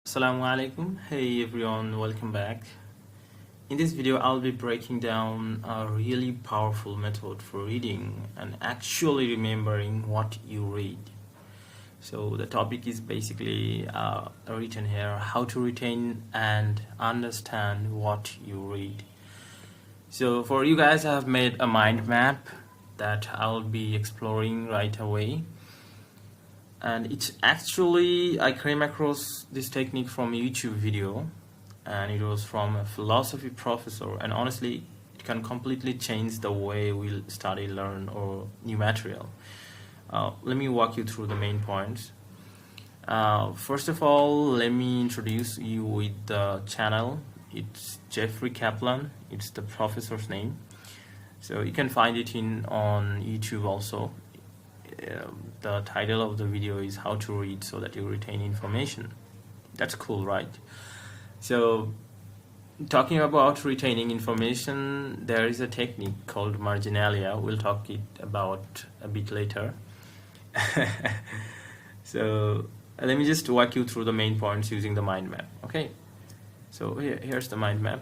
Assalamu alaikum. Hey everyone, welcome back. In this video I'll be breaking down a really powerful method for reading and actually remembering what you read. So the topic is basically written here: how to retain and understand what you read. So for you guys, I have made a mind map that I'll be exploring right away. And it's actually, I came across this technique from a YouTube video, and it was from a philosophy professor, and honestly it can completely change the way we'll study, learn, or new material. Let me walk you through the main points. First of all, let me introduce you with the channel. It's Jeffrey Kaplan, it's the professor's name, so you can find it on YouTube also. The title of the video is how to read so that you retain information. That's cool, right? So talking about retaining information, there is a technique called marginalia. We'll talk about a bit later. So let me just walk you through the main points using the mind map. Okay, so here's the mind map.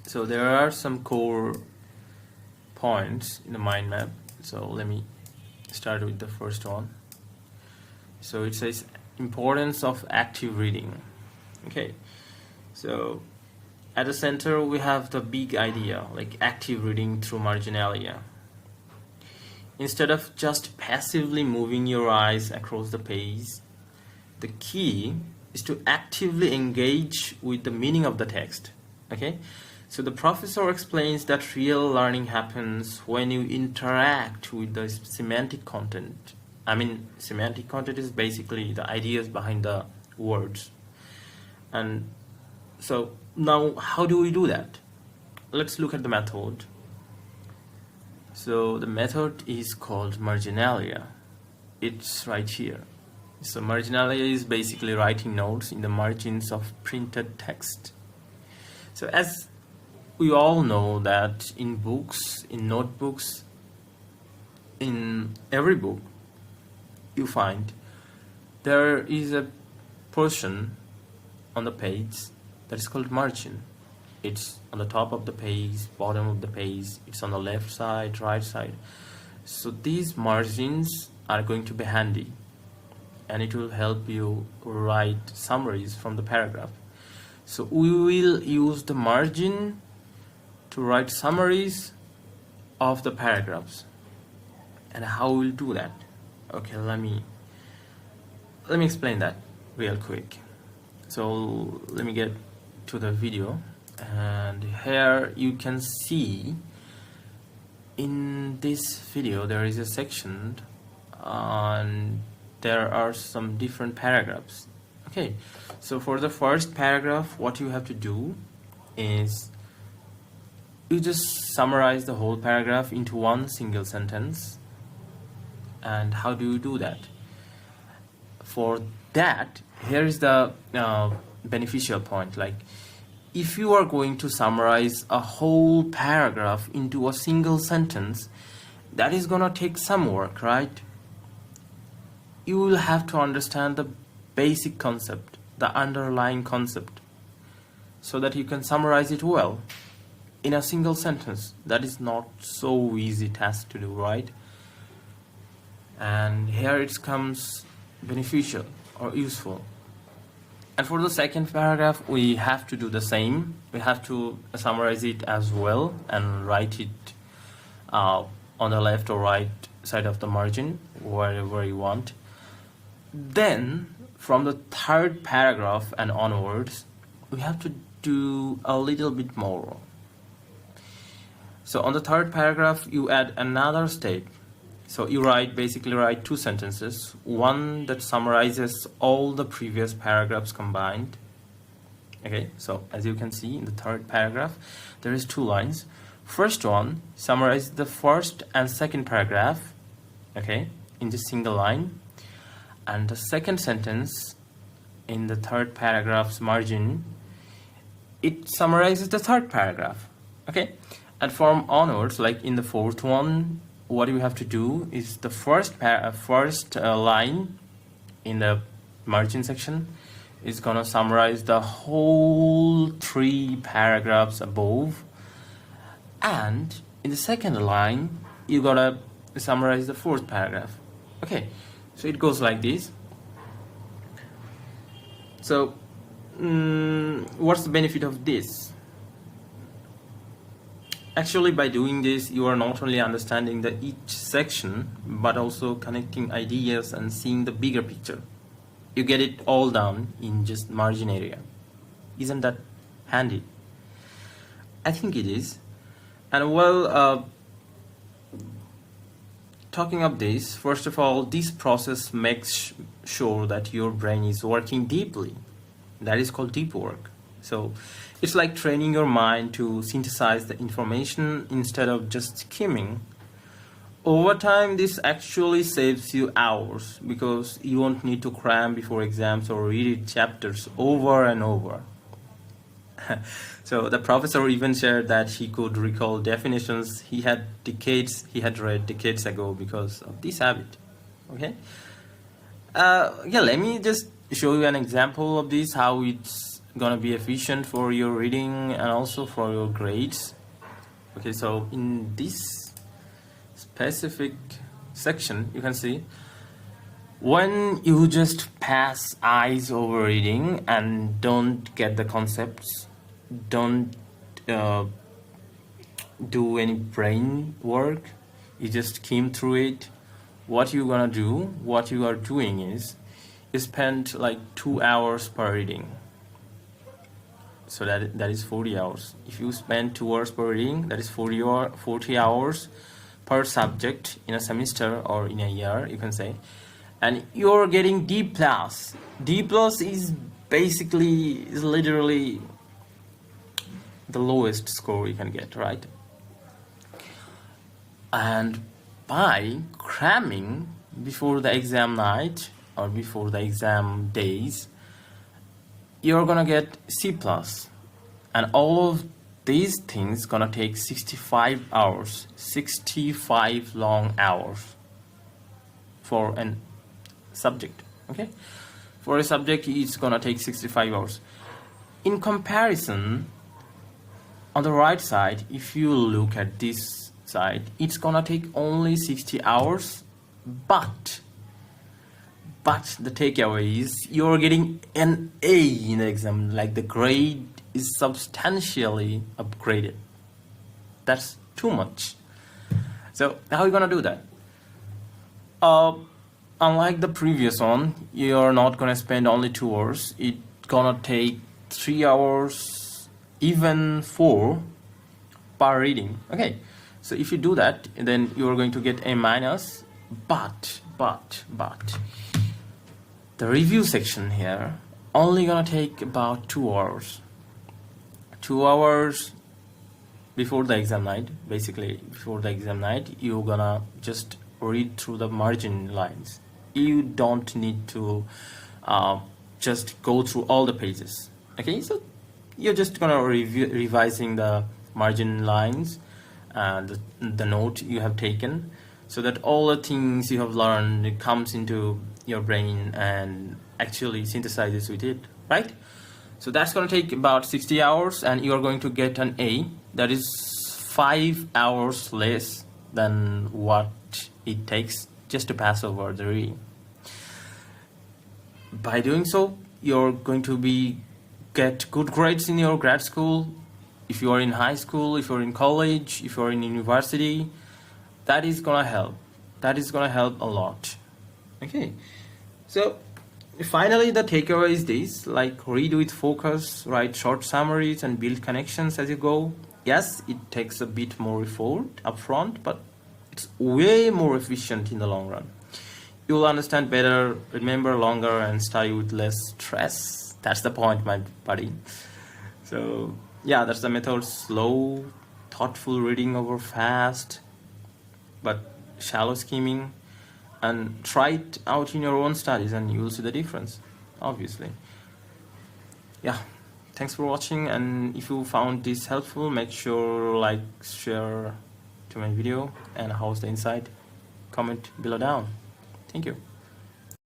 So there are some core points in the mind map. So let me start with the first one. So it says importance of active reading. Okay, so at the center we have the big idea, like active reading through marginalia. Instead of just passively moving your eyes across the page, the key is to actively engage with the meaning of the text. Okay, so the professor explains that real learning happens when you interact with the semantic content. I mean, semantic content is basically the ideas behind the words. And so now, how do we do that? Let's look at the method. So the method is called marginalia. It's right here. So marginalia is basically writing notes in the margins of printed text. So as we all know that in books, in notebooks, in every book you find, there is a portion on the page that is called margin. It's on the top of the page, bottom of the page, it's on the left side, right side. So these margins are going to be handy, and it will help you write summaries from the paragraph. So we will use the margin to write summaries of the paragraphs. And how we'll do that? Okay, let me explain that real quick. So let me get to the video, and here you can see in this video there is a section and there are some different paragraphs. Okay, so for the first paragraph, what you have to do is you just summarize the whole paragraph into one single sentence. And how do you do that? For that, here is the beneficial point. Like, if you are going to summarize a whole paragraph into a single sentence, that is gonna take some work, right? You will have to understand the basic concept, the underlying concept, so that you can summarize it well in a single sentence. That is not so easy task to do, right? And here it comes beneficial or useful. And for the second paragraph, we have to do the same. We have to summarize it as well and write it on the left or right side of the margin, wherever you want. Then from the third paragraph and onwards, we have to do a little bit more. So on the third paragraph, you add another step. So you basically write two sentences, one that summarizes all the previous paragraphs combined. Okay, so as you can see in the third paragraph, there is two lines. First one summarizes the first and second paragraph, okay, in this single line. And the second sentence in the third paragraph's margin, it summarizes the third paragraph, okay. And from onwards, like in the fourth one, what you have to do is the first line in the margin section is gonna summarize the whole 3 paragraphs above, and in the second line you gotta summarize the 4th paragraph. Okay, so it goes like this. So what's the benefit of this? Actually, by doing this, you are not only understanding the each section, but also connecting ideas and seeing the bigger picture. You get it all down in just margin area. Isn't that handy? I think it is. And well, talking of this, first of all, this process makes sure that your brain is working deeply. That is called deep work. So it's like training your mind to synthesize the information instead of just skimming. Over time, this actually saves you hours because you won't need to cram before exams or read chapters over and over. So the professor even shared that he could recall definitions he had read decades ago because of this habit. Okay. Yeah, let me just show you an example of this, how it's gonna be efficient for your reading and also for your grades. Okay, so in this specific section, you can see when you just pass eyes over reading and don't get the concepts, don't do any brain work, you just skim through it. What you are doing is you spend like 2 hours per reading. So that is 40 hours. If you spend 2 hours per reading, that is 40 hours per subject in a semester or in a year, you can say. And you're getting D+. D+ is literally the lowest score you can get, right? And by cramming before the exam night or before the exam days, you're gonna get C+, and all of these things gonna take 65 hours, 65 long hours for a subject. Okay, for a subject it's gonna take 65 hours. In comparison, on the right side, if you look at this side, it's gonna take only 60 hours, but the takeaway is you're getting an A in the exam, like the grade is substantially upgraded. That's too much. So how are you gonna do that? Unlike the previous one, you're not gonna spend only 2 hours. It's gonna take 3 hours, even 4 per reading. Okay, so if you do that, then you're going to get A minus. But the review section here only gonna take about 2 hours. 2 hours before the exam night. Basically, before the exam night, you're gonna just read through the margin lines. You don't need to just go through all the pages. Okay, so you're just gonna revising the margin lines and the note you have taken, so that all the things you have learned, it comes into your brain and actually synthesizes with it, right? So that's going to take about 60 hours and you're going to get an A. That is 5 hours less than what it takes just to pass over the reading. By doing so, you're going to get good grades in your grad school. If you are in high school, if you're in college, if you're in university, that is gonna help. That is gonna help a lot. Okay, so finally the takeaway is this: like, read with focus, write short summaries and build connections as you go. Yes, it takes a bit more effort upfront, but it's way more efficient in the long run. You'll understand better, remember longer, and study with less stress. That's the point, my buddy. So yeah, that's the method: slow, thoughtful reading over fast, but shallow skimming. And try it out in your own studies and you'll see the difference, obviously. Yeah, thanks for watching, and if you found this helpful, make sure like, share to my video, and how's the insight, comment below down. Thank you.